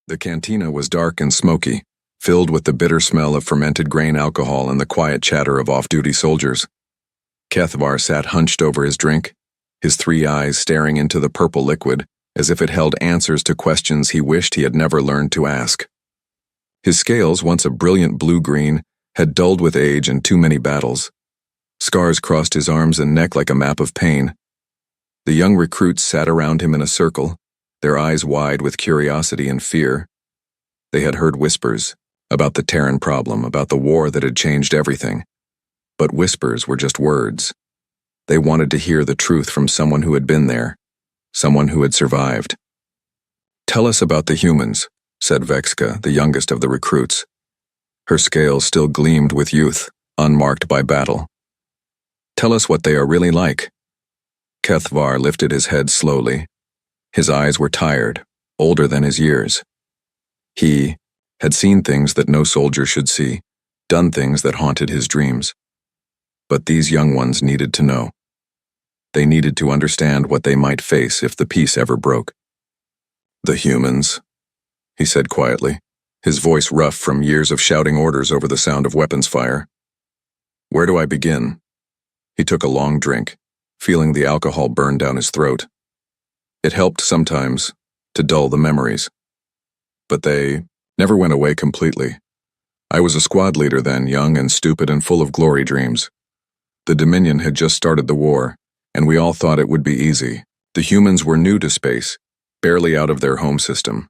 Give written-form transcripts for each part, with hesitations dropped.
The cantina was dark and smoky, filled with the bitter smell of fermented grain alcohol and the quiet chatter of off-duty soldiers. Kethvar sat hunched over his drink, his three eyes staring into the purple liquid as if it held answers to questions he wished he had never learned to ask. His scales, once a brilliant blue-green, had dulled with age and too many battles. Scars crossed his arms and neck like a map of pain. The young recruits sat around him in a circle, their eyes wide with curiosity and fear. They had heard whispers about the Terran problem, about the war that had changed everything. But whispers were just words. They wanted to hear the truth from someone who had been there, someone who had survived. "Tell us about the humans," said Vexka, the youngest of the recruits. Her scales still gleamed with youth, unmarked by battle. "Tell us what they are really like." Kethvar lifted his head slowly. His eyes were tired, older than his years. He had seen things that no soldier should see, done things that haunted his dreams. But these young ones needed to know. They needed to understand what they might face if the peace ever broke. "The humans," he said quietly, his voice rough from years of shouting orders over the sound of weapons fire. "Where do I begin?" He took a long drink, feeling the alcohol burn down his throat. It helped sometimes to dull the memories. But they never went away completely. I was a squad leader then, young and stupid and full of glory dreams. The Dominion had just started the war, and we all thought it would be easy. The humans were new to space, barely out of their home system.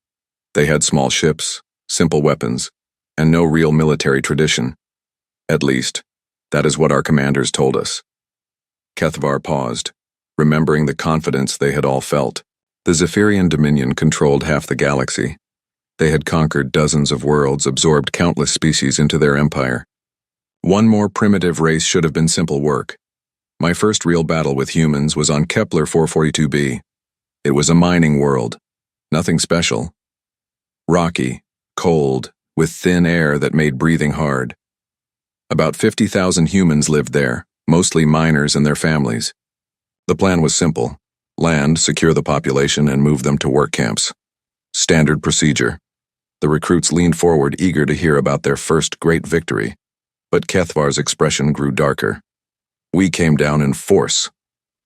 They had small ships, simple weapons, and no real military tradition. At least, that is what our commanders told us. Kethvar paused, remembering the confidence they had all felt. The Zephyrian Dominion controlled half the galaxy. They had conquered dozens of worlds, absorbed countless species into their empire. One more primitive race should have been simple work. My first real battle with humans was on Kepler 442b. It was a mining world. Nothing special. Rocky, cold, with thin air that made breathing hard. About 50,000 humans lived there, mostly miners and their families. The plan was simple: land, secure the population, and move them to work camps. Standard procedure. The recruits leaned forward, eager to hear about their first great victory, but Kethvar's expression grew darker. "We came down in force.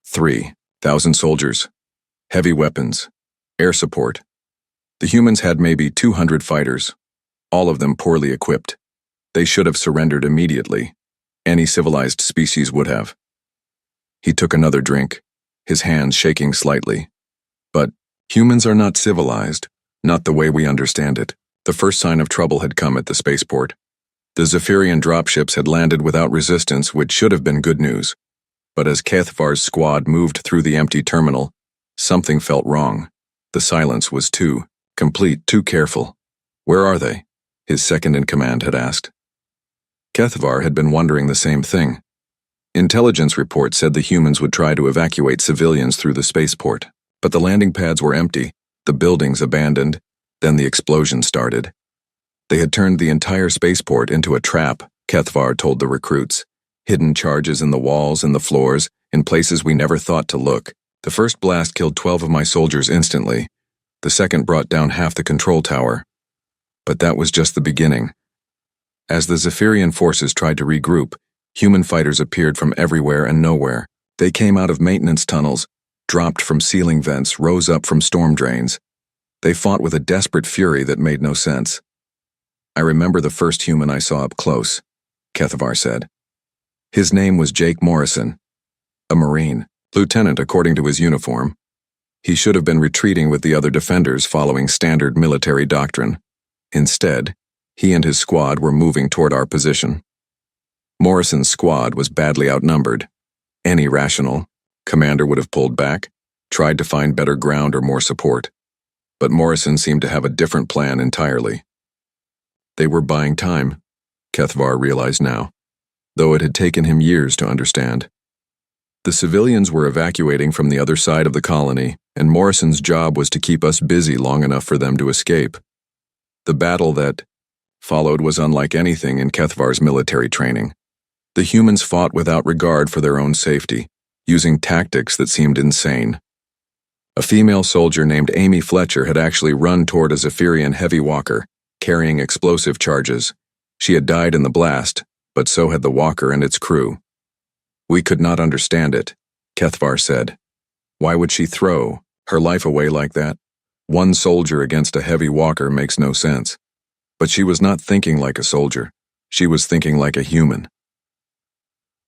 3,000 soldiers, heavy weapons, air support. The humans had maybe 200 fighters, all of them poorly equipped. They should have surrendered immediately. Any civilized species would have." He took another drink, his hands shaking slightly. "But humans are not civilized, not the way we understand it." The first sign of trouble had come at the spaceport. The Zephyrian dropships had landed without resistance, which should have been good news. But as Kethvar's squad moved through the empty terminal, something felt wrong. The silence was too complete, too careful. "Where are they?" his second-in-command had asked. Kethvar had been wondering the same thing. Intelligence reports said the humans would try to evacuate civilians through the spaceport, but the landing pads were empty, the buildings abandoned. Then the explosion started. They had turned the entire spaceport into a trap, Kethvar told the recruits. Hidden charges in the walls and the floors, in places we never thought to look. The first blast killed 12 of my soldiers instantly. The second brought down half the control tower. But that was just the beginning. As the Zephyrian forces tried to regroup, human fighters appeared from everywhere and nowhere. They came out of maintenance tunnels, dropped from ceiling vents, rose up from storm drains. They fought with a desperate fury that made no sense. "I remember the first human I saw up close," Kethvar said. His name was Jake Morrison, a Marine, lieutenant according to his uniform. He should have been retreating with the other defenders following standard military doctrine. Instead, he and his squad were moving toward our position. Morrison's squad was badly outnumbered. Any rational commander would have pulled back, tried to find better ground or more support. But Morrison seemed to have a different plan entirely. They were buying time, Kethvar realized now, though it had taken him years to understand. The civilians were evacuating from the other side of the colony, and Morrison's job was to keep us busy long enough for them to escape. The battle that followed was unlike anything in Kethvar's military training. The humans fought without regard for their own safety, using tactics that seemed insane. A female soldier named Amy Fletcher had actually run toward a Zephyrian heavy walker, carrying explosive charges. She had died in the blast, but so had the walker and its crew. We could not understand it, Kethvar said. Why would she throw her life away like that? One soldier against a heavy walker makes no sense. But she was not thinking like a soldier. She was thinking like a human.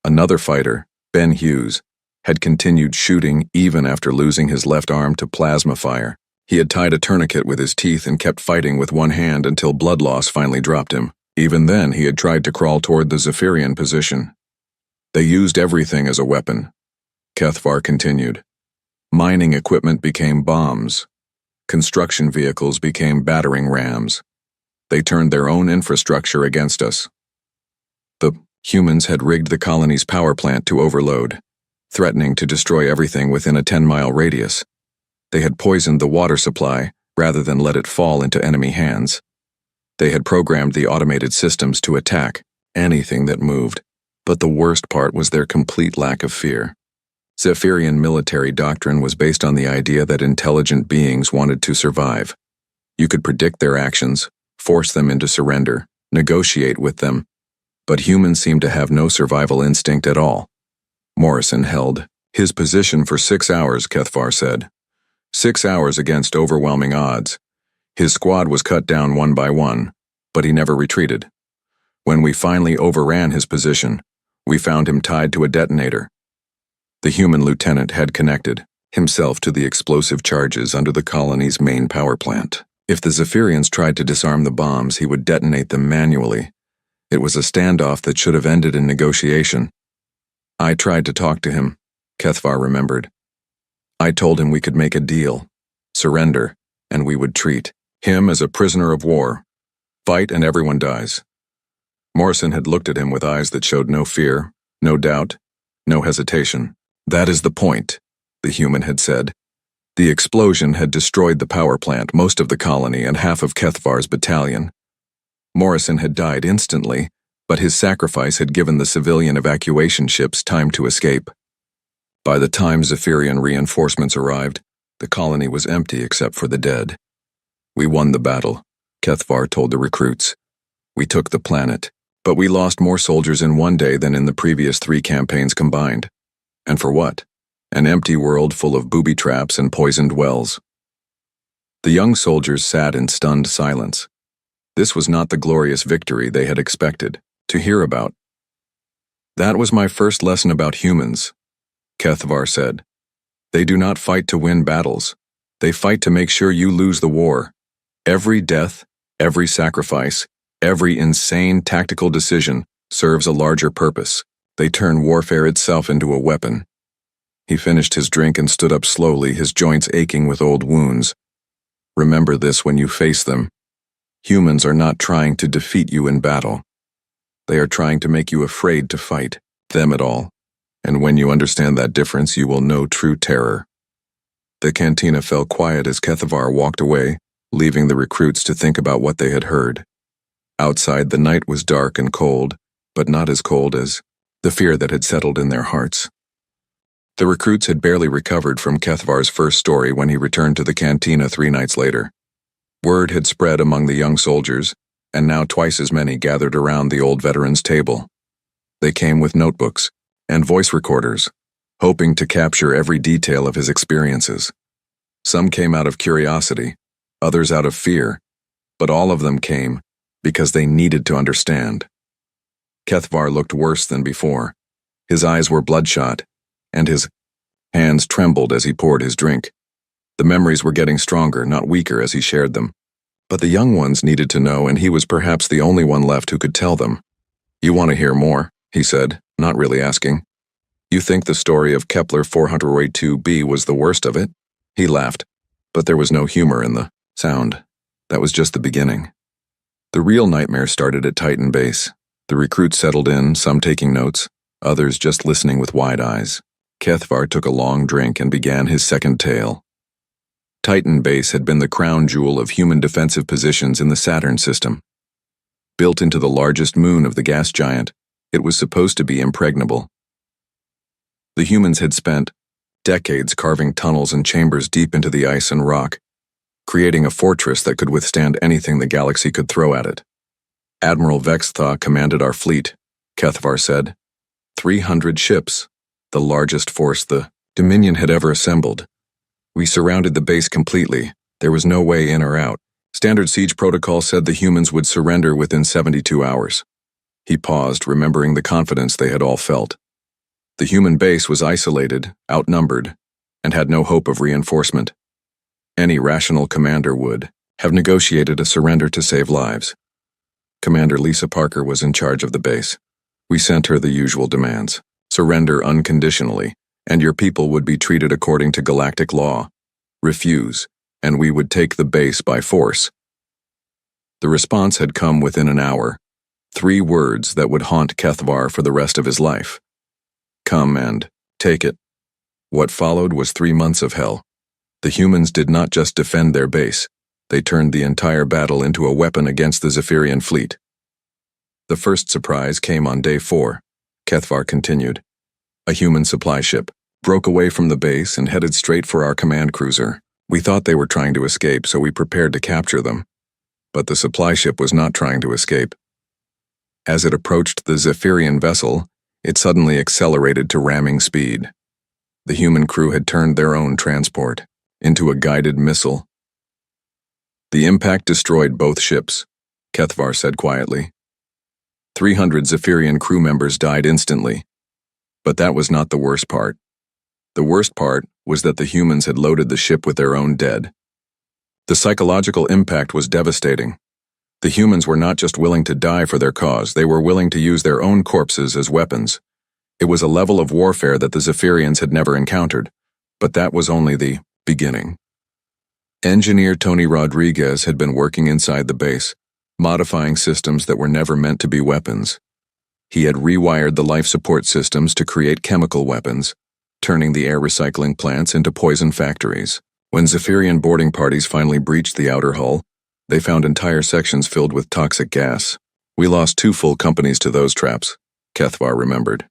Another fighter, Ben Hughes, had continued shooting even after losing his left arm to plasma fire. He had tied a tourniquet with his teeth and kept fighting with one hand until blood loss finally dropped him. Even then, he had tried to crawl toward the Zephyrian position. They used everything as a weapon. Kethvar continued. Mining equipment became bombs. Construction vehicles became battering rams. They turned their own infrastructure against us. The humans had rigged the colony's power plant to overload, threatening to destroy everything within a 10-mile radius. They had poisoned the water supply rather than let it fall into enemy hands. They had programmed the automated systems to attack anything that moved, but the worst part was their complete lack of fear. Zephyrian military doctrine was based on the idea that intelligent beings wanted to survive. You could predict their actions, force them into surrender, negotiate with them, but humans seemed to have no survival instinct at all. Morrison held his position for 6 hours, Kethvar said. 6 hours against overwhelming odds. His squad was cut down one by one, but he never retreated. When we finally overran his position, we found him tied to a detonator. The human lieutenant had connected himself to the explosive charges under the colony's main power plant. If the Zephyrians tried to disarm the bombs, he would detonate them manually. It was a standoff that should have ended in negotiation. I tried to talk to him, Kethvar remembered. I told him we could make a deal, surrender, and we would treat him as a prisoner of war. Fight and everyone dies. Morrison had looked at him with eyes that showed no fear, no doubt, no hesitation. That is the point, the human had said. The explosion had destroyed the power plant, most of the colony, and half of Kethvar's battalion. Morrison had died instantly, but his sacrifice had given the civilian evacuation ships time to escape. By the time Zephyrian reinforcements arrived, the colony was empty except for the dead. We won the battle, Kethvar told the recruits. We took the planet, but we lost more soldiers in one day than in the previous 3 campaigns combined. And for what? An empty world full of booby traps and poisoned wells. The young soldiers sat in stunned silence. This was not the glorious victory they had expected to hear about. That was my first lesson about humans, Kethvar said. They do not fight to win battles. They fight to make sure you lose the war. Every death, every sacrifice, every insane tactical decision serves a larger purpose. They turn warfare itself into a weapon. He finished his drink and stood up slowly, his joints aching with old wounds. Remember this when you face them. Humans are not trying to defeat you in battle. They are trying to make you afraid to fight them at all. And when you understand that difference, you will know true terror. The cantina fell quiet as Kethvar walked away, leaving the recruits to think about what they had heard. Outside, the night was dark and cold, but not as cold as the fear that had settled in their hearts. The recruits had barely recovered from Kethvar's first story when he returned to the cantina 3 nights later. Word had spread among the young soldiers, and now twice as many gathered around the old veteran's table. They came with notebooks and voice recorders, hoping to capture every detail of his experiences. Some came out of curiosity, others out of fear, but all of them came because they needed to understand. Kethvar looked worse than before. His eyes were bloodshot, and his hands trembled as he poured his drink. The memories were getting stronger, not weaker, as he shared them. But the young ones needed to know, and he was perhaps the only one left who could tell them. You want to hear more, he said, not really asking. You think the story of Kepler 482b was the worst of it? He laughed, but there was no humor in the sound. That was just the beginning. The real nightmare started at Titan Base. The recruits settled in, some taking notes, others just listening with wide eyes. Kethvar took a long drink and began his second tale. Titan Base had been the crown jewel of human defensive positions in the Saturn system. Built into the largest moon of the gas giant, it was supposed to be impregnable. The humans had spent decades carving tunnels and chambers deep into the ice and rock, creating a fortress that could withstand anything the galaxy could throw at it. Admiral Vextha commanded our fleet, Kethvar said. 300 ships, the largest force the Dominion had ever assembled. We surrounded the base completely. There was no way in or out. Standard siege protocol said the humans would surrender within 72 hours. He paused, remembering the confidence they had all felt. The human base was isolated, outnumbered, and had no hope of reinforcement. Any rational commander would have negotiated a surrender to save lives. Commander Lisa Parker was in charge of the base. We sent her the usual demands: surrender unconditionally, and your people would be treated according to galactic law. Refuse, and we would take the base by force. The response had come within an hour. 3 words that would haunt Kethvar for the rest of his life. Come and take it. What followed was 3 months of hell. The humans did not just defend their base, they turned the entire battle into a weapon against the Zephyrian fleet. The first surprise came on day 4, Kethvar continued. A human supply ship broke away from the base and headed straight for our command cruiser. We thought they were trying to escape, so we prepared to capture them. But the supply ship was not trying to escape. As it approached the Zephyrian vessel, it suddenly accelerated to ramming speed. The human crew had turned their own transport into a guided missile. The impact destroyed both ships, Kethvar said quietly. 300 Zephyrian crew members died instantly. But that was not the worst part. The worst part was that the humans had loaded the ship with their own dead. The psychological impact was devastating. The humans were not just willing to die for their cause, they were willing to use their own corpses as weapons. It was a level of warfare that the Zephyrians had never encountered, but that was only the beginning. Engineer Tony Rodriguez had been working inside the base, modifying systems that were never meant to be weapons. He had rewired the life support systems to create chemical weapons, turning the air recycling plants into poison factories. When Zephyrian boarding parties finally breached the outer hull, they found entire sections filled with toxic gas. We lost 2 full companies to those traps, Kethvar remembered.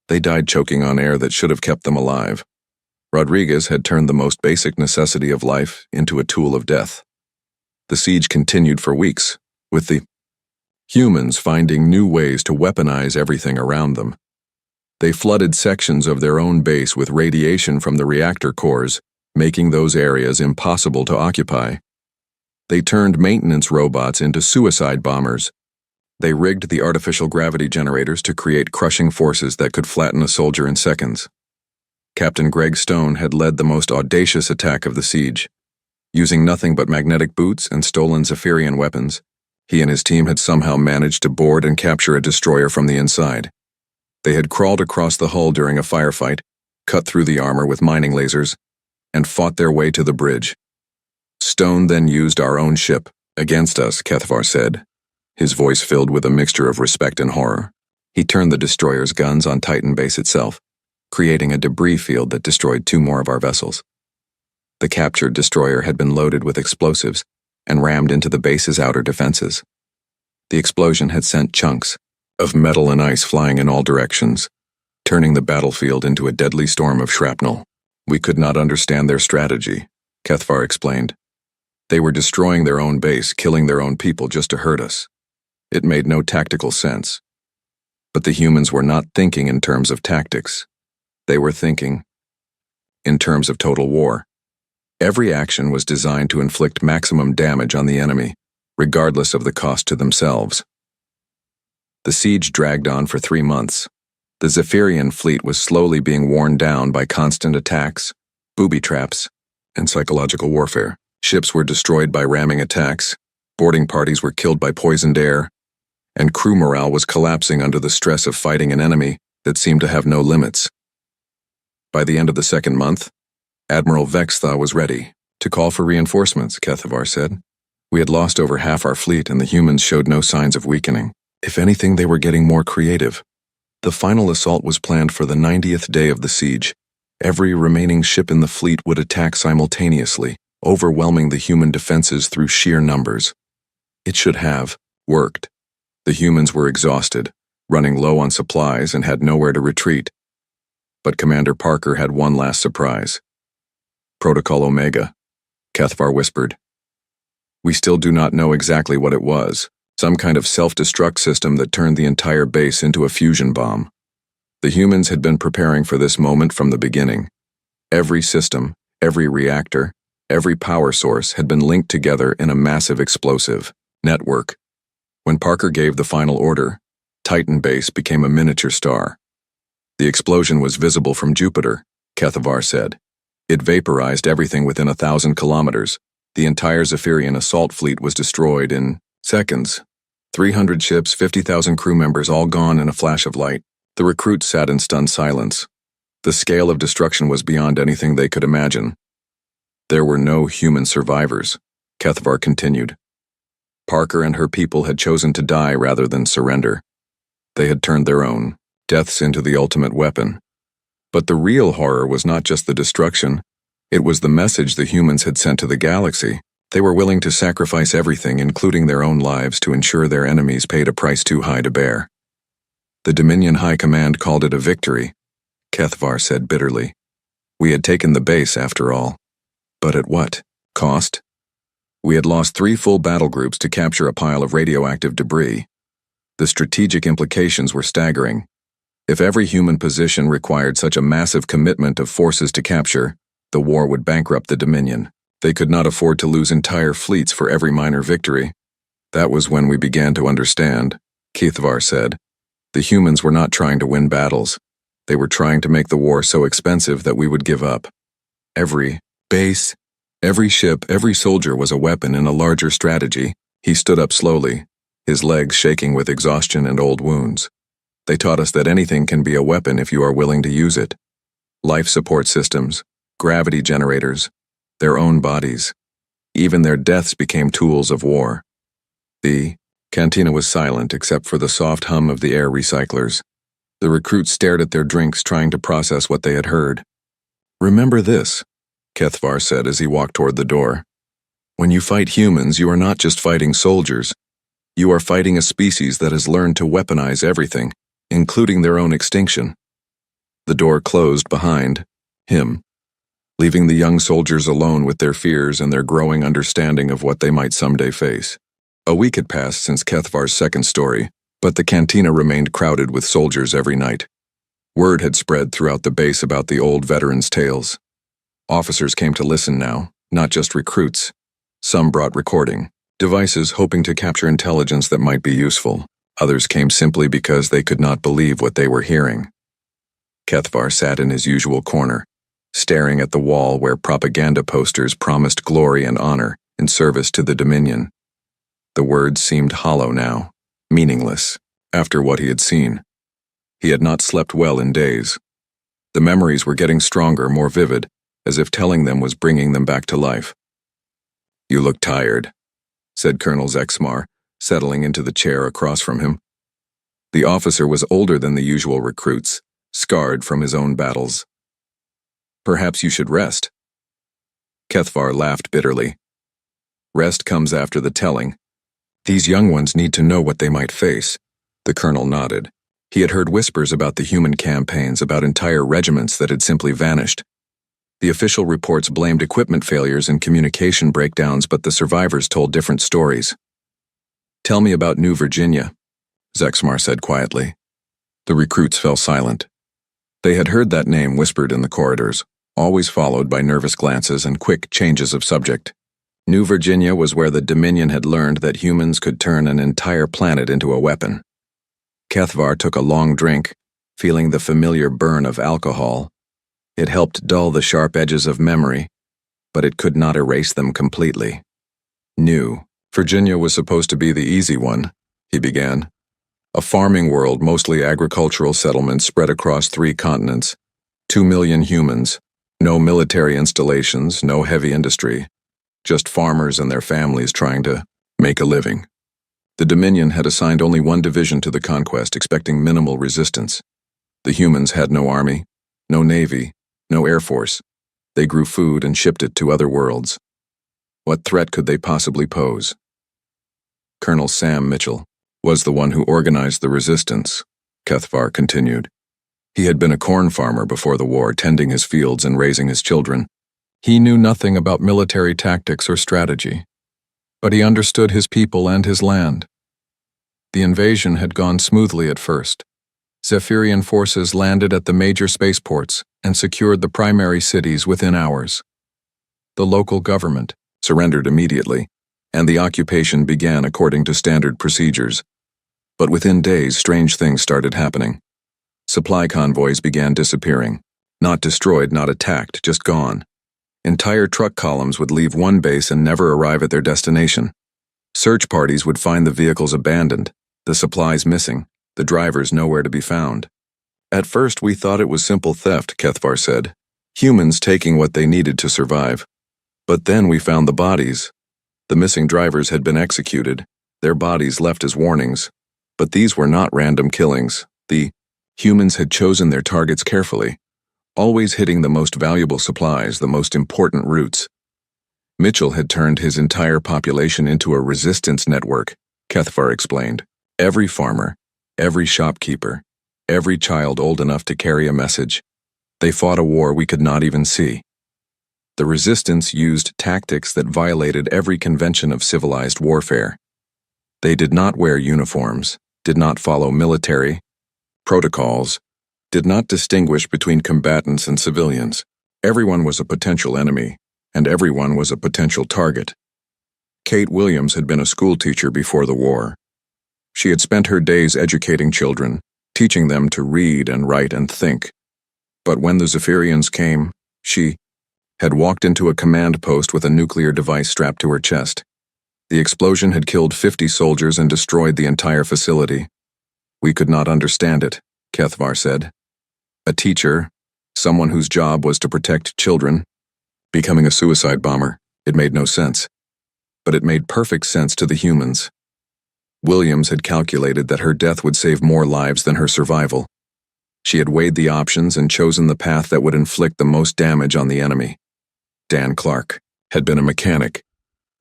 They died choking on air that should have kept them alive. Rodriguez had turned the most basic necessity of life into a tool of death. The siege continued for weeks, with the humans finding new ways to weaponize everything around them. They flooded sections of their own base with radiation from the reactor cores, making those areas impossible to occupy. They turned maintenance robots into suicide bombers. They rigged the artificial gravity generators to create crushing forces that could flatten a soldier in seconds. Captain Greg Stone had led the most audacious attack of the siege. Using nothing but magnetic boots and stolen Zephyrian weapons, he and his team had somehow managed to board and capture a destroyer from the inside. They had crawled across the hull during a firefight, cut through the armor with mining lasers, and fought their way to the bridge. Stone then used our own ship against us, Kethvar said, his voice filled with a mixture of respect and horror. He turned the destroyer's guns on Titan base itself, creating a debris field that destroyed 2 more of our vessels. The captured destroyer had been loaded with explosives and rammed into the base's outer defenses. The explosion had sent chunks of metal and ice flying in all directions, turning the battlefield into a deadly storm of shrapnel. We could not understand their strategy, Kethvar explained. They were destroying their own base, killing their own people just to hurt us. It made no tactical sense. But the humans were not thinking in terms of tactics. They were thinking in terms of total war. Every action was designed to inflict maximum damage on the enemy, regardless of the cost to themselves. The siege dragged on for 3 months. The Zephyrian fleet was slowly being worn down by constant attacks, booby traps, and psychological warfare. Ships were destroyed by ramming attacks, boarding parties were killed by poisoned air, and crew morale was collapsing under the stress of fighting an enemy that seemed to have no limits. By the end of the 2nd month, Admiral Vextha was ready to call for reinforcements, Kethvar said. We had lost over half our fleet and the humans showed no signs of weakening. If anything, they were getting more creative. The final assault was planned for the 90th day of the siege. Every remaining ship in the fleet would attack simultaneously, overwhelming the human defenses through sheer numbers. It should have worked. The humans were exhausted, running low on supplies and had nowhere to retreat. But Commander Parker had one last surprise. Protocol Omega, Cathvar whispered. We still do not know exactly what it was. Some kind of self-destruct system that turned the entire base into a fusion bomb. The humans had been preparing for this moment from the beginning. Every system, every reactor, every power source had been linked together in a massive explosive network. When Parker gave the final order, Titan Base became a miniature star. The explosion was visible from Jupiter, Cathvar said. It vaporized everything within 1,000 kilometers. The entire Zephyrian assault fleet was destroyed in seconds. 300 ships, 50,000 crew members, all gone in a flash of light. The recruits sat in stunned silence. The scale of destruction was beyond anything they could imagine. There were no human survivors, Cathvar continued. Parker and her people had chosen to die rather than surrender. They had turned their own deaths into the ultimate weapon. But the real horror was not just the destruction. It was the message the humans had sent to the galaxy. They were willing to sacrifice everything, including their own lives, to ensure their enemies paid a price too high to bear. The Dominion High Command called it a victory, Cathvar said bitterly. We had taken the base, after all. But at what cost? We had lost 3 full battle groups to capture a pile of radioactive debris. The strategic implications were staggering. If every human position required such a massive commitment of forces to capture, the war would bankrupt the Dominion. They could not afford to lose entire fleets for every minor victory. That was when we began to understand, Cathvar said. The humans were not trying to win battles. They were trying to make the war so expensive that we would give up. Every base, every ship, every soldier was a weapon in a larger strategy. He stood up slowly, his legs shaking with exhaustion and old wounds. They taught us that anything can be a weapon if you are willing to use it. Life support systems, gravity generators, their own bodies. Even their deaths became tools of war. The cantina was silent except for the soft hum of the air recyclers. The recruits stared at their drinks, trying to process what they had heard. Remember this, Cathvar said as he walked toward the door. When you fight humans, you are not just fighting soldiers. You are fighting a species that has learned to weaponize everything, including their own extinction. The door closed behind him, leaving the young soldiers alone with their fears and their growing understanding of what they might someday face. A week had passed since Cathvar's second story, but the cantina remained crowded with soldiers every night. Word had spread throughout the base about the old veterans' tales. Officers came to listen now, not just recruits. Some brought recording devices hoping to capture intelligence that might be useful. Others came simply because they could not believe what they were hearing. Cathvar sat in his usual corner, staring at the wall where propaganda posters promised glory and honor in service to the Dominion. The words seemed hollow now, meaningless, after what he had seen. He had not slept well in days. The memories were getting stronger, more vivid, as if telling them was bringing them back to life. You look tired, said Colonel Zexmar, settling into the chair across from him. The officer was older than the usual recruits, scarred from his own battles. Perhaps you should rest. Cathvar laughed bitterly. Rest comes after the telling. These young ones need to know what they might face. The colonel nodded. He had heard whispers about the human campaigns, about entire regiments that had simply vanished. The official reports blamed equipment failures and communication breakdowns, but the survivors told different stories. Tell me about New Virginia, Zexmar said quietly. The recruits fell silent. They had heard that name whispered in the corridors, always followed by nervous glances and quick changes of subject. New Virginia was where the Dominion had learned that humans could turn an entire planet into a weapon. Cathvar took a long drink, feeling the familiar burn of alcohol. It helped dull the sharp edges of memory, but it could not erase them completely. New Virginia was supposed to be the easy one, he began. A farming world, mostly agricultural settlements spread across 3 continents. 2 million humans, no military installations, no heavy industry. Just farmers and their families trying to make a living. The Dominion had assigned only 1 division to the conquest, expecting minimal resistance. The humans had no army, no navy, no air force. They grew food and shipped it to other worlds. What threat could they possibly pose? Colonel Sam Mitchell was the one who organized the resistance, Cathvar continued. He had been a corn farmer before the war, tending his fields and raising his children. He knew nothing about military tactics or strategy, but he understood his people and his land. The invasion had gone smoothly at first. Zephyrian forces landed at the major spaceports and secured the primary cities within hours. The local government surrendered immediately, and the occupation began according to standard procedures. But within days, strange things started happening. Supply convoys began disappearing. Not destroyed, not attacked, just gone. Entire truck columns would leave one base and never arrive at their destination. Search parties would find the vehicles abandoned, the supplies missing, the drivers nowhere to be found. At first we thought it was simple theft, Kethvar said. Humans taking what they needed to survive. But then we found the bodies. The missing drivers had been executed, their bodies left as warnings. But these were not random killings. The humans had chosen their targets carefully, always hitting the most valuable supplies, the most important routes. Mitchell had turned his entire population into a resistance network, Kethvar explained. Every farmer, every shopkeeper, every child old enough to carry a message. They fought a war we could not even see. The resistance used tactics that violated every convention of civilized warfare. They did not wear uniforms, did not follow military protocols, did not distinguish between combatants and civilians. Everyone was a potential enemy, and everyone was a potential target. Kate Williams had been a schoolteacher before the war. She had spent her days educating children, teaching them to read and write and think. But when the Zephyrians came, she had walked into a command post with a nuclear device strapped to her chest. The explosion had killed 50 soldiers and destroyed the entire facility. We could not understand it, Kethvar said. A teacher, someone whose job was to protect children, becoming a suicide bomber, it made no sense. But it made perfect sense to the humans. Williams had calculated that her death would save more lives than her survival. She had weighed the options and chosen the path that would inflict the most damage on the enemy. Dan Clark had been a mechanic,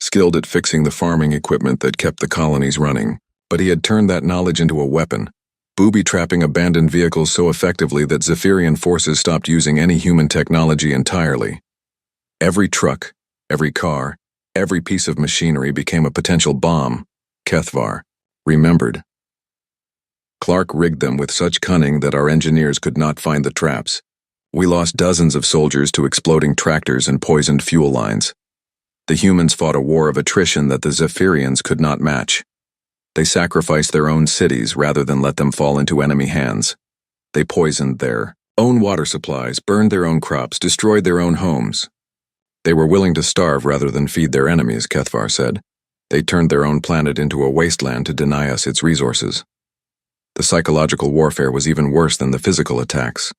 skilled at fixing the farming equipment that kept the colonies running, but he had turned that knowledge into a weapon, booby-trapping abandoned vehicles so effectively that Zephyrian forces stopped using any human technology entirely. Every truck, every car, every piece of machinery became a potential bomb, Kethvar remembered. Clark rigged them with such cunning that our engineers could not find the traps. We lost dozens of soldiers to exploding tractors and poisoned fuel lines. The humans fought a war of attrition that the Zephyrians could not match. They sacrificed their own cities rather than let them fall into enemy hands. They poisoned their own water supplies, burned their own crops, destroyed their own homes. They were willing to starve rather than feed their enemies, Kethvar said. They turned their own planet into a wasteland to deny us its resources. The psychological warfare was even worse than the physical attacks.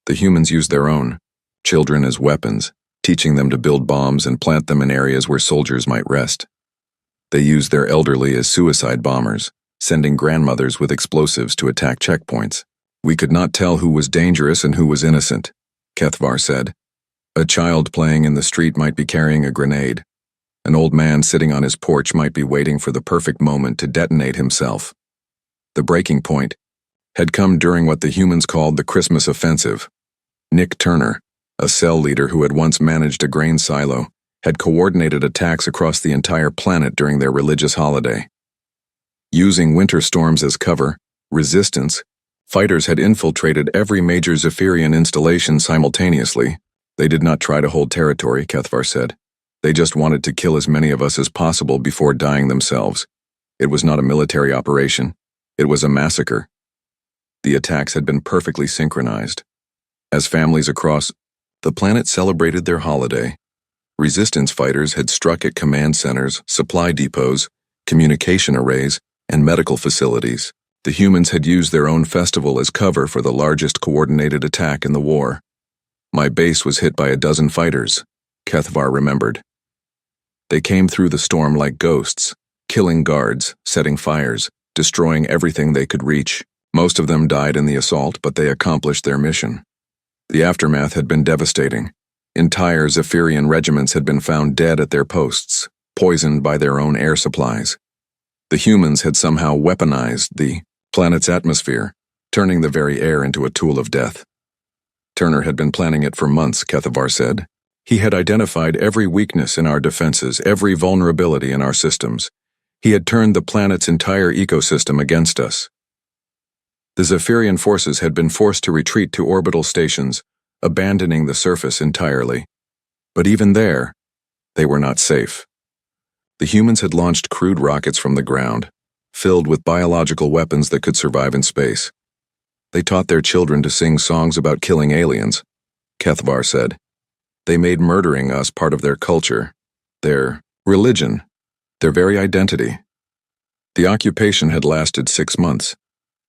The humans used their own children as weapons, teaching them to build bombs and plant them in areas where soldiers might rest. They used their elderly as suicide bombers, sending grandmothers with explosives to attack checkpoints. We could not tell who was dangerous and who was innocent, Kethvar said. A child playing in the street might be carrying a grenade. An old man sitting on his porch might be waiting for the perfect moment to detonate himself. The breaking point had come during what the humans called the Christmas Offensive. Nick Turner, a cell leader who had once managed a grain silo, had coordinated attacks across the entire planet during their religious holiday. Using winter storms as cover, resistance, fighters had infiltrated every major Zephyrian installation simultaneously. They did not try to hold territory, Kethvar said. They just wanted to kill as many of us as possible before dying themselves. It was not a military operation. It was a massacre. The attacks had been perfectly synchronized. As families across the planet celebrated their holiday, resistance fighters had struck at command centers, supply depots, communication arrays, and medical facilities. The humans had used their own festival as cover for the largest coordinated attack in the war. My base was hit by a dozen fighters, Kethvar remembered. They came through the storm like ghosts, killing guards, setting fires, destroying everything they could reach. Most of them died in the assault, but they accomplished their mission. The aftermath had been devastating. Entire Zephyrian regiments had been found dead at their posts, poisoned by their own air supplies. The humans had somehow weaponized the planet's atmosphere, turning the very air into a tool of death. Turner had been planning it for months, Kethavar said. He had identified every weakness in our defenses, every vulnerability in our systems. He had turned the planet's entire ecosystem against us. The Zephyrian forces had been forced to retreat to orbital stations, abandoning the surface entirely. But even there, they were not safe. The humans had launched crude rockets from the ground, filled with biological weapons that could survive in space. They taught their children to sing songs about killing aliens, Kethavar said. They made murdering us part of their culture, their religion, their very identity. The occupation had lasted 6 months.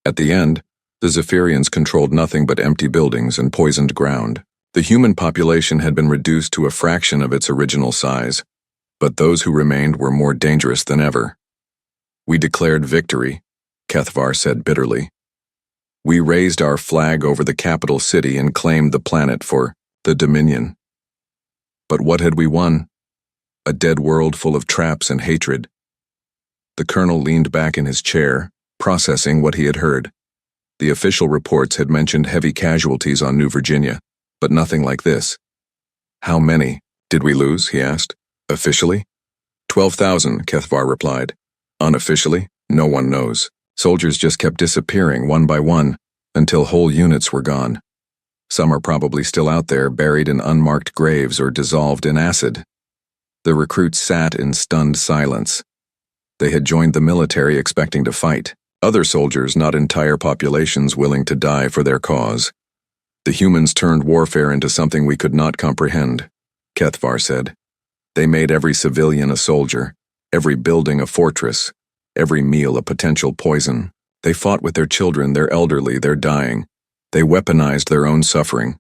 At the end, the Zephyrians controlled nothing but empty buildings and poisoned ground. The human population had been reduced to a fraction of its original size, but those who remained were more dangerous than ever. We declared victory, Kethavar said bitterly. We raised our flag over the capital city and claimed the planet for the Dominion. But what had we won? A dead world full of traps and hatred. The colonel leaned back in his chair, processing what he had heard. The official reports had mentioned heavy casualties on New Virginia, but nothing like this. How many did we lose, he asked. Officially? 12,000, Kethavar replied. Unofficially, no one knows. Soldiers just kept disappearing one by one, until whole units were gone. Some are probably still out there, buried in unmarked graves or dissolved in acid. The recruits sat in stunned silence. They had joined the military expecting to fight. Other soldiers, not entire populations, willing to die for their cause. The humans turned warfare into something we could not comprehend, Kethavar said. They made every civilian a soldier, every building a fortress, every meal a potential poison. They fought with their children, their elderly, their dying. They weaponized their own suffering.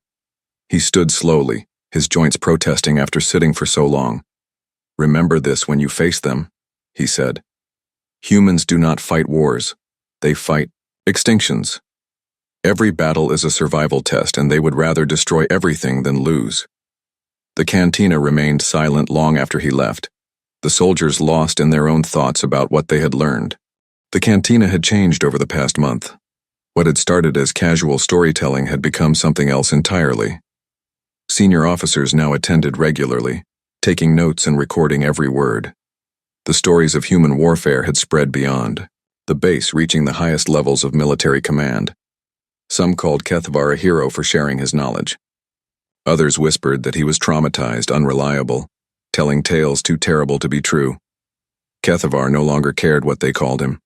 He stood slowly, his joints protesting after sitting for so long. Remember this when you face them, he said. Humans do not fight wars. They fight extinctions. Every battle is a survival test, and they would rather destroy everything than lose. The cantina remained silent long after he left, the soldiers lost in their own thoughts about what they had learned. The cantina had changed over the past month. What had started as casual storytelling had become something else entirely. Senior officers now attended regularly, taking notes and recording every word. The stories of human warfare had spread beyond, the base reaching the highest levels of military command. Some called Kethavar a hero for sharing his knowledge. Others whispered that he was traumatized, unreliable, telling tales too terrible to be true. Kethavar no longer cared what they called him.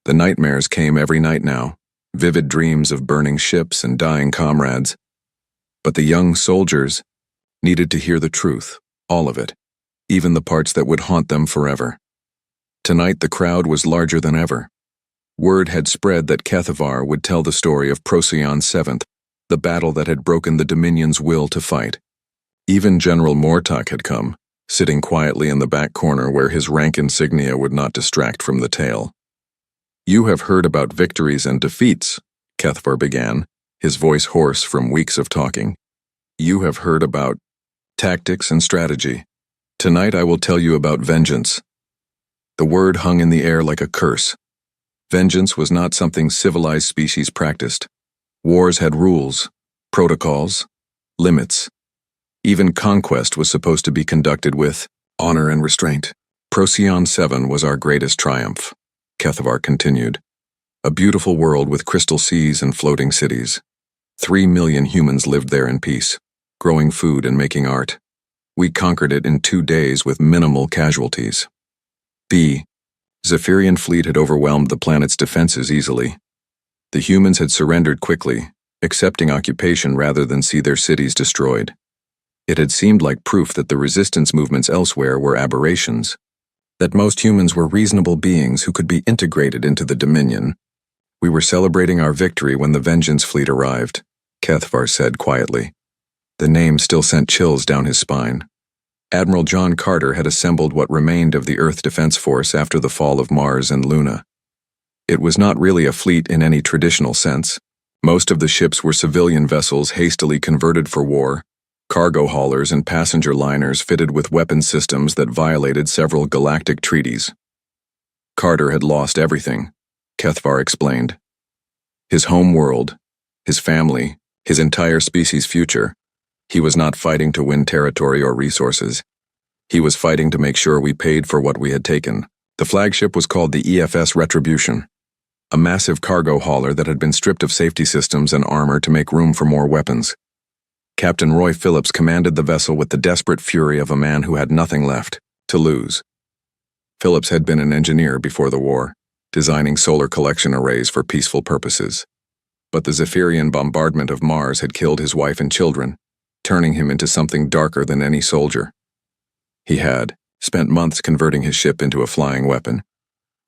The nightmares came every night now, vivid dreams of burning ships and dying comrades. But the young soldiers needed to hear the truth, all of it, even the parts that would haunt them forever. Tonight the crowd was larger than ever. Word had spread that Kethavar would tell the story of Procyon 7th, the battle that had broken the Dominion's will to fight. Even General Mortok had come, sitting quietly in the back corner where his rank insignia would not distract from the tale. You have heard about victories and defeats, Kethavar began, his voice hoarse from weeks of talking. You have heard about tactics and strategy. Tonight I will tell you about vengeance. The word hung in the air like a curse. Vengeance was not something civilized species practiced. Wars had rules, protocols, limits. Even conquest was supposed to be conducted with honor and restraint. Procyon 7 was our greatest triumph, Kethavar continued. A beautiful world with crystal seas and floating cities. 3 million humans lived there in peace, growing food and making art. We conquered it in 2 days with minimal casualties. The Zephyrian fleet had overwhelmed the planet's defenses easily. The humans had surrendered quickly, accepting occupation rather than see their cities destroyed. It had seemed like proof that the resistance movements elsewhere were aberrations, that most humans were reasonable beings who could be integrated into the Dominion. We were celebrating our victory when the Vengeance fleet arrived, Kethavar said quietly. The name still sent chills down his spine. Admiral John Carter had assembled what remained of the Earth Defense Force after the fall of Mars and Luna. It was not really a fleet in any traditional sense. Most of the ships were civilian vessels hastily converted for war, cargo haulers and passenger liners fitted with weapon systems that violated several galactic treaties. Carter had lost everything, Kethavar explained. His home world, his family, his entire species' future. He was not fighting to win territory or resources. He was fighting to make sure we paid for what we had taken. The flagship was called the EFS Retribution, a massive cargo hauler that had been stripped of safety systems and armor to make room for more weapons. Captain Roy Phillips commanded the vessel with the desperate fury of a man who had nothing left to lose. Phillips had been an engineer before the war, designing solar collection arrays for peaceful purposes. But the Zephyrian bombardment of Mars had killed his wife and children, turning him into something darker than any soldier. He had spent months converting his ship into a flying weapon,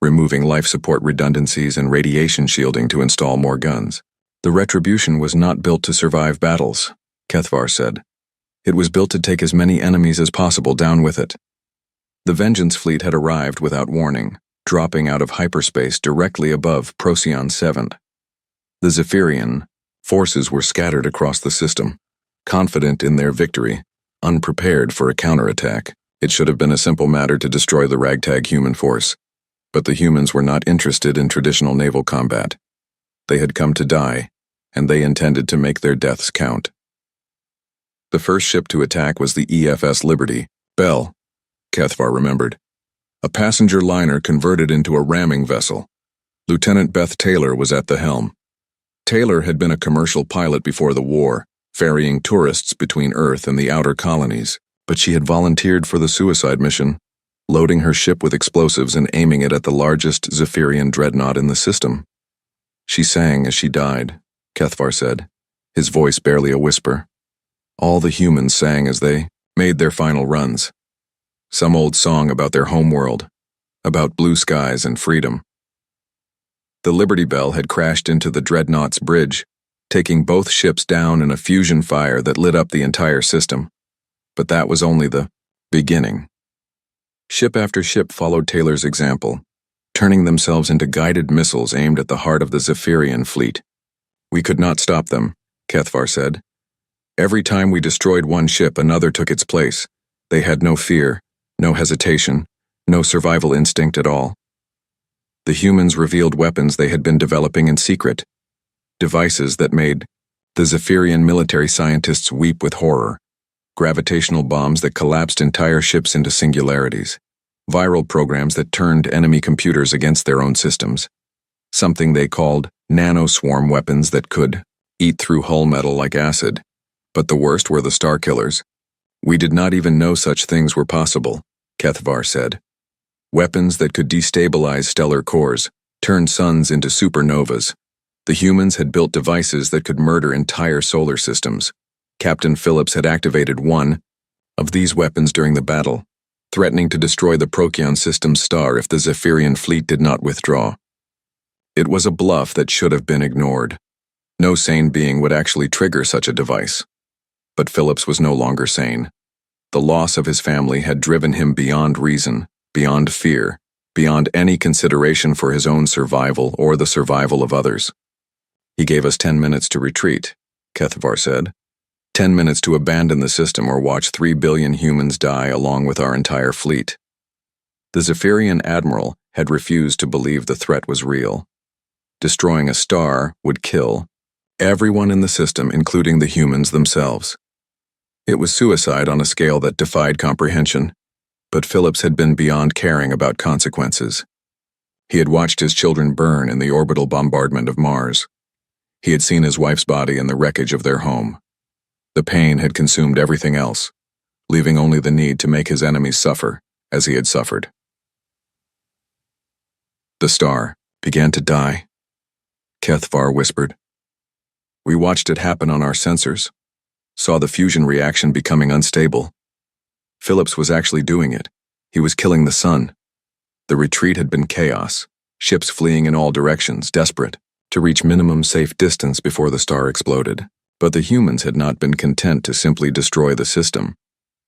removing life support redundancies and radiation shielding to install more guns. The Retribution was not built to survive battles, Kethvar said. It was built to take as many enemies as possible down with it. The Vengeance fleet had arrived without warning, dropping out of hyperspace directly above Procyon 7. The Zephyrian forces were scattered across the system, confident in their victory, unprepared for a counterattack. It should have been a simple matter to destroy the ragtag human force, but the humans were not interested in traditional naval combat. They had come to die, and they intended to make their deaths count. The first ship to attack was the EFS Liberty, Bell, Kethvar remembered. A passenger liner converted into a ramming vessel. Lieutenant Beth Taylor was at the helm. Taylor had been a commercial pilot before the war, ferrying tourists between Earth and the outer colonies, but she had volunteered for the suicide mission, loading her ship with explosives and aiming it at the largest Zephyrian dreadnought in the system. She sang as she died, Kethvar said, his voice barely a whisper. All the humans sang as they made their final runs. Some old song about their homeworld, about blue skies and freedom. The Liberty Bell had crashed into the dreadnought's bridge, taking both ships down in a fusion fire that lit up the entire system. But that was only the beginning. Ship after ship followed Taylor's example, turning themselves into guided missiles aimed at the heart of the Zephyrian fleet. We could not stop them, Kethvar said. Every time we destroyed one ship, another took its place. They had no fear, no hesitation, no survival instinct at all. The humans revealed weapons they had been developing in secret, devices that made the Zephyrian military scientists weep with horror. Gravitational bombs that collapsed entire ships into singularities, viral programs that turned enemy computers against their own systems, something they called nanoswarm weapons that could eat through hull metal like acid. But the worst were the star killers. We did not even know such things were possible, Kethvar said. Weapons that could destabilize stellar cores, turn suns into supernovas. The humans had built devices that could murder entire solar systems. Captain Phillips had activated one of these weapons during the battle, threatening to destroy the Procyon system's star if the Zephyrian fleet did not withdraw. It was a bluff that should have been ignored. No sane being would actually trigger such a device. But Phillips was no longer sane. The loss of his family had driven him beyond reason, beyond fear, beyond any consideration for his own survival or the survival of others. He gave us 10 minutes to retreat, Kethvar said. 10 minutes to abandon the system or watch 3 billion humans die along with our entire fleet. The Zephyrian admiral had refused to believe the threat was real. Destroying a star would kill everyone in the system, including the humans themselves. It was suicide on a scale that defied comprehension, but Phillips had been beyond caring about consequences. He had watched his children burn in the orbital bombardment of Mars. He had seen his wife's body in the wreckage of their home. The pain had consumed everything else, leaving only the need to make his enemies suffer as he had suffered. The star began to die, Kethvar whispered. We watched it happen on our sensors, saw the fusion reaction becoming unstable. Phillips was actually doing it. He was killing the sun. The retreat had been chaos, ships fleeing in all directions, desperate to reach minimum safe distance before the star exploded. But the humans had not been content to simply destroy the system.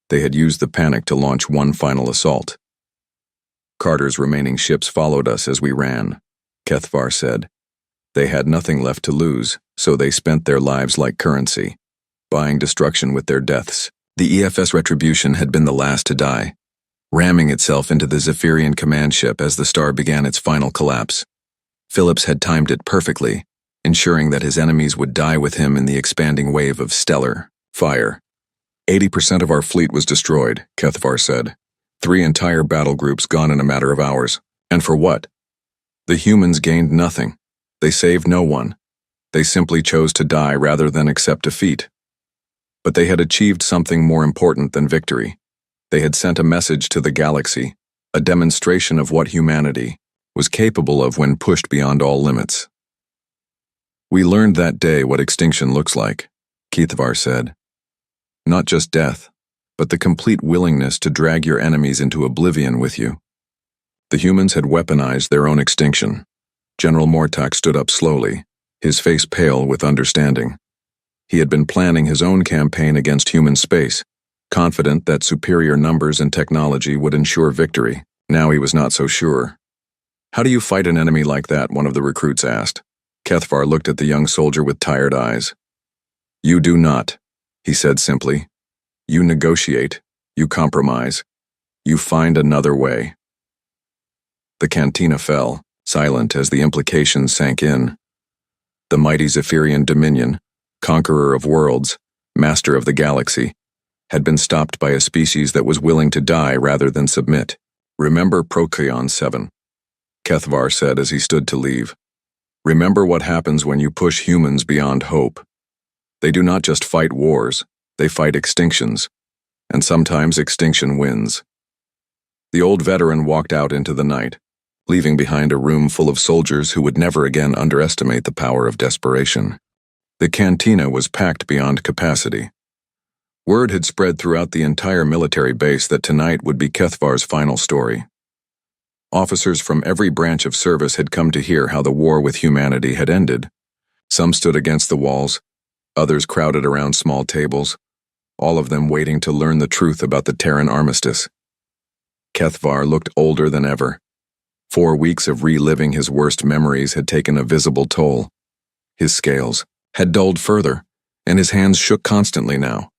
They had used the panic to launch one final assault. Carter's remaining ships followed us as we ran, Kethvar said. They had nothing left to lose, so they spent their lives like currency, buying destruction with their deaths. The EFS Retribution had been the last to die, ramming itself into the Zephyrian command ship as the star began its final collapse. Phillips had timed it perfectly, ensuring that his enemies would die with him in the expanding wave of stellar fire. 80% of our fleet was destroyed, Kethvar said. 3 entire battle groups gone in a matter of hours. And for what? The humans gained nothing. They saved no one. They simply chose to die rather than accept defeat. But they had achieved something more important than victory. They had sent a message to the galaxy, a demonstration of what humanity was capable of when pushed beyond all limits. We learned that day what extinction looks like, Kethvar said. Not just death, but the complete willingness to drag your enemies into oblivion with you. The humans had weaponized their own extinction. General Mortak stood up slowly, his face pale with understanding. He had been planning his own campaign against human space, confident that superior numbers and technology would ensure victory. Now he was not so sure. How do you fight an enemy like that? One of the recruits asked. Kethvar looked at the young soldier with tired eyes. You do not, he said simply. You negotiate, you compromise, you find another way. The cantina fell, silent as the implications sank in. The mighty Zephyrian Dominion, conqueror of worlds, master of the galaxy, had been stopped by a species that was willing to die rather than submit. Remember Procyon 7, Kethvar said as he stood to leave. Remember what happens when you push humans beyond hope. They do not just fight wars, they fight extinctions, and sometimes extinction wins. The old veteran walked out into the night, leaving behind a room full of soldiers who would never again underestimate the power of desperation. The cantina was packed beyond capacity. Word had spread throughout the entire military base that tonight would be Kethvar's final story. Officers from every branch of service had come to hear how the war with humanity had ended. Some stood against the walls, others crowded around small tables, all of them waiting to learn the truth about the Terran armistice. Kethvar looked older than ever. 4 weeks of reliving his worst memories had taken a visible toll. His scales had dulled further, and his hands shook constantly now.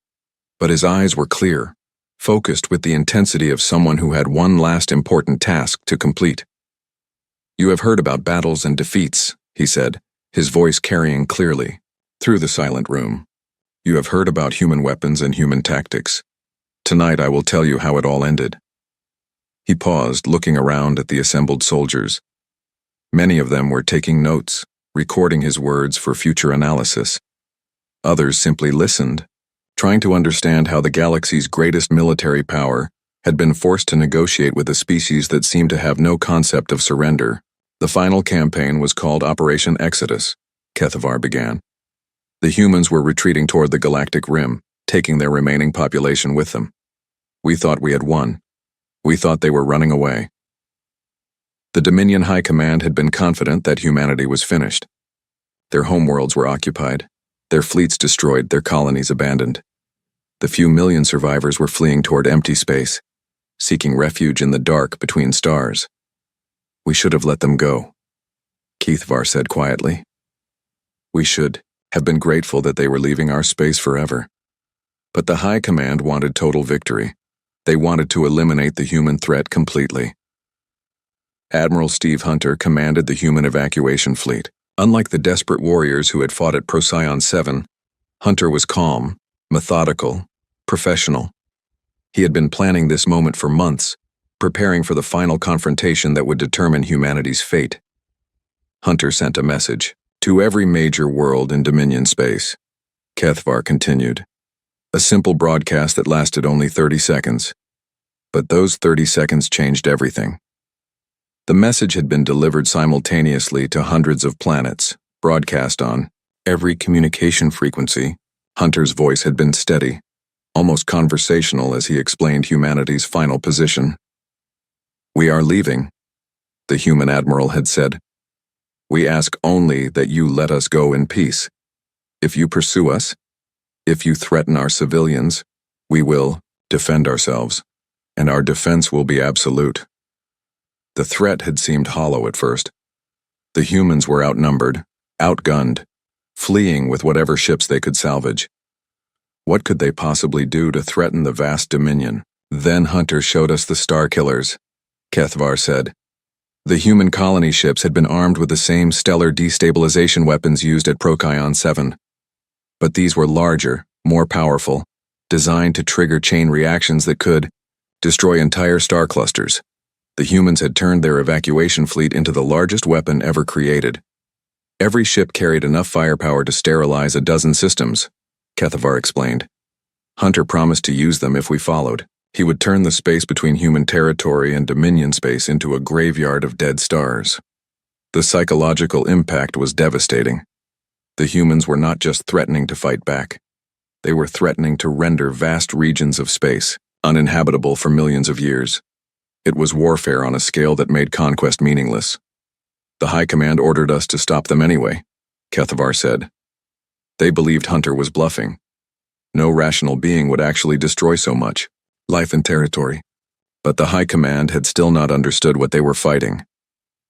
But his eyes were clear, focused with the intensity of someone who had one last important task to complete. You have heard about battles and defeats, he said, his voice carrying clearly through the silent room. You have heard about human weapons and human tactics. Tonight I will tell you how it all ended. He paused, looking around at the assembled soldiers. Many of them were taking notes, recording his words for future analysis. Others simply listened, trying to understand how the galaxy's greatest military power had been forced to negotiate with a species that seemed to have no concept of surrender. The final campaign was called Operation Exodus, Kethvar began. The humans were retreating toward the galactic rim, taking their remaining population with them. We thought we had won. We thought they were running away. The Dominion High Command had been confident that humanity was finished. Their homeworlds were occupied, their fleets destroyed, their colonies abandoned. The few million survivors were fleeing toward empty space, seeking refuge in the dark between stars. We should have let them go, Kethvar said quietly. We should have been grateful that they were leaving our space forever. But the High Command wanted total victory. They wanted to eliminate the human threat completely. Admiral Steve Hunter commanded the human evacuation fleet. Unlike the desperate warriors who had fought at Procyon 7, Hunter was calm, methodical, professional. He had been planning this moment for months, preparing for the final confrontation that would determine humanity's fate. Hunter sent a message to every major world in Dominion space. Kethvar continued. A simple broadcast that lasted only 30 seconds. But those 30 seconds changed everything. The message had been delivered simultaneously to hundreds of planets, broadcast on every communication frequency. Hunter's voice had been steady, almost conversational as he explained humanity's final position. We are leaving, the human admiral had said. We ask only that you let us go in peace. If you pursue us, if you threaten our civilians, we will defend ourselves, and our defense will be absolute. The threat had seemed hollow at first. The humans were outnumbered, outgunned, fleeing with whatever ships they could salvage. What could they possibly do to threaten the vast Dominion? Then Hunter showed us the Star Killers, Kethvar said. The human colony ships had been armed with the same stellar destabilization weapons used at Procyon 7. But these were larger, more powerful, designed to trigger chain reactions that could destroy entire star clusters. The humans had turned their evacuation fleet into the largest weapon ever created. Every ship carried enough firepower to sterilize a dozen systems, Kethavar explained. Hunter promised to use them if we followed. He would turn the space between human territory and Dominion space into a graveyard of dead stars. The psychological impact was devastating. The humans were not just threatening to fight back. They were threatening to render vast regions of space uninhabitable for millions of years. It was warfare on a scale that made conquest meaningless. The High Command ordered us to stop them anyway, Kethavar said. They believed Hunter was bluffing. No rational being would actually destroy so much life and territory. But the High Command had still not understood what they were fighting.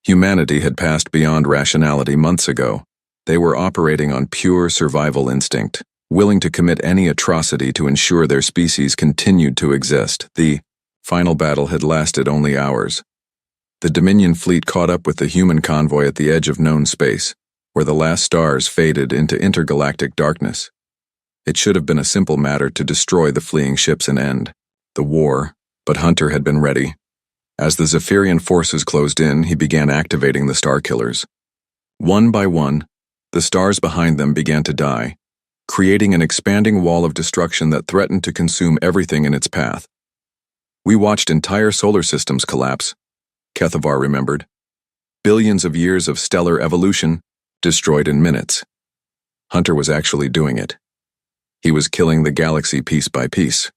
Humanity had passed beyond rationality months ago. They were operating on pure survival instinct, willing to commit any atrocity to ensure their species continued to exist. The final battle had lasted only hours. The Dominion fleet caught up with the human convoy at the edge of known space, where the last stars faded into intergalactic darkness. It should have been a simple matter to destroy the fleeing ships and end the war, but Hunter had been ready. As the Zephyrian forces closed in, he began activating the Star Killers. One by one, the stars behind them began to die, creating an expanding wall of destruction that threatened to consume everything in its path. We watched entire solar systems collapse, Kethavar remembered. Billions of years of stellar evolution destroyed in minutes. Hunter was actually doing it. He was killing the galaxy piece by piece.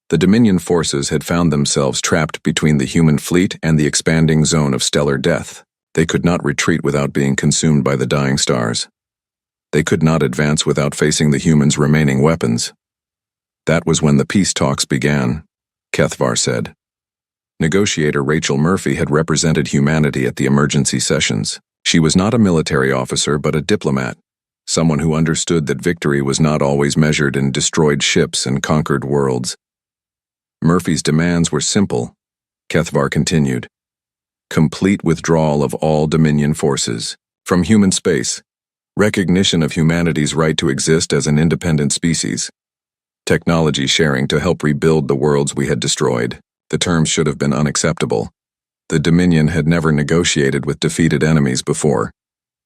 The Dominion forces had found themselves trapped between the human fleet and the expanding zone of stellar death. They could not retreat without being consumed by the dying stars. They could not advance without facing the humans' remaining weapons. That was when the peace talks began, Kethavar said. Negotiator Rachel Murphy had represented humanity at the emergency sessions. She was not a military officer but a diplomat, someone who understood that victory was not always measured in destroyed ships and conquered worlds. Murphy's demands were simple, Kethavar continued. Complete withdrawal of all Dominion forces from human space, recognition of humanity's right to exist as an independent species, technology sharing to help rebuild the worlds we had destroyed. The terms should have been unacceptable. The Dominion had never negotiated with defeated enemies before.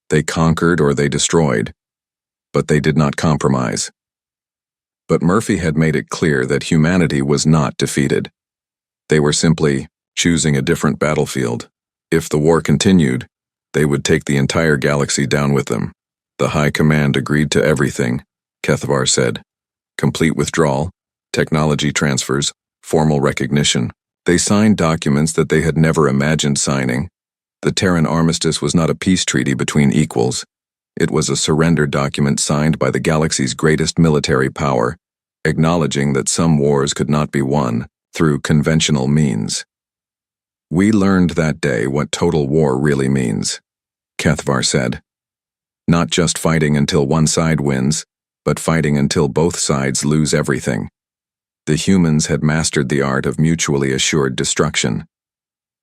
They conquered or they destroyed, but they did not compromise. But Murphy had made it clear that humanity was not defeated. They were simply choosing a different battlefield. If the war continued, they would take the entire galaxy down with them. The High Command agreed to everything, Kethavar said. Complete withdrawal, technology transfers, formal recognition. They signed documents that they had never imagined signing. The Terran armistice was not a peace treaty between equals. It was a surrender document signed by the galaxy's greatest military power, acknowledging that some wars could not be won through conventional means. We learned that day what total war really means, Kethavar said. Not just fighting until one side wins, but fighting until both sides lose everything. The humans had mastered the art of mutually assured destruction.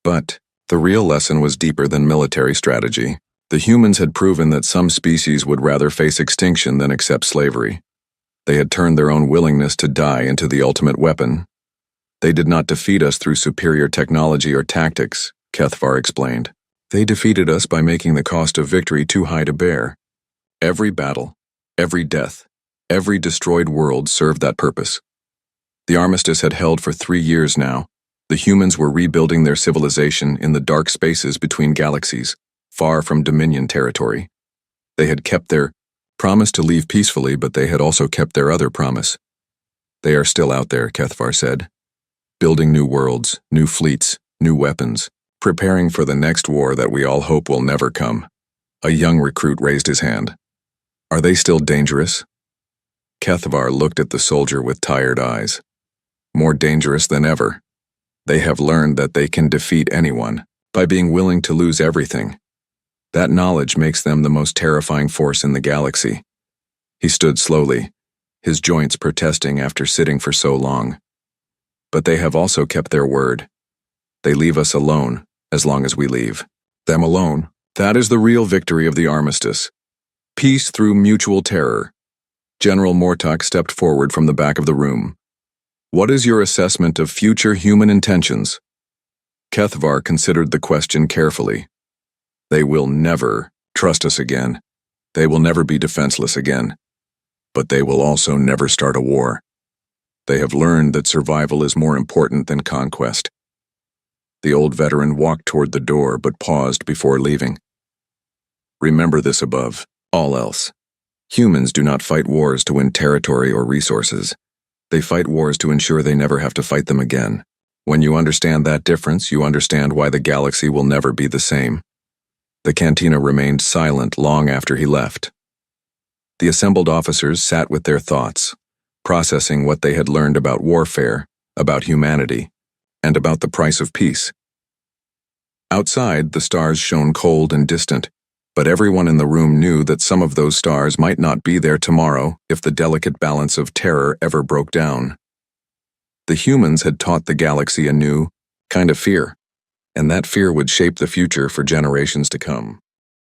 But the real lesson was deeper than military strategy. The humans had proven that some species would rather face extinction than accept slavery. They had turned their own willingness to die into the ultimate weapon. They did not defeat us through superior technology or tactics, Kethavar explained. They defeated us by making the cost of victory too high to bear. Every battle, every death, every destroyed world served that purpose. The armistice had held for 3 years now. The humans were rebuilding their civilization in the dark spaces between galaxies, far from Dominion territory. They had kept their promise to leave peacefully, but they had also kept their other promise. They are still out there, Kethavar said, building new worlds, new fleets, new weapons, preparing for the next war that we all hope will never come. A young recruit raised his hand. Are they still dangerous? Kethavar looked at the soldier with tired eyes. More dangerous than ever. They have learned that they can defeat anyone by being willing to lose everything. That knowledge makes them the most terrifying force in the galaxy. He stood slowly, his joints protesting after sitting for so long. But they have also kept their word. They leave us alone, as long as we leave them alone. That is the real victory of the armistice. Peace through mutual terror. General Mortok stepped forward from the back of the room. What is your assessment of future human intentions? Kethvar considered the question carefully. They will never trust us again. They will never be defenseless again. But they will also never start a war. They have learned that survival is more important than conquest. The old veteran walked toward the door but paused before leaving. Remember this above all else. Humans do not fight wars to win territory or resources. They fight wars to ensure they never have to fight them again. When you understand that difference, you understand why the galaxy will never be the same. The cantina remained silent long after he left. The assembled officers sat with their thoughts, processing what they had learned about warfare, about humanity, and about the price of peace. Outside, the stars shone cold and distant, but everyone in the room knew that some of those stars might not be there tomorrow if the delicate balance of terror ever broke down. The humans had taught the galaxy a new kind of fear, and that fear would shape the future for generations to come.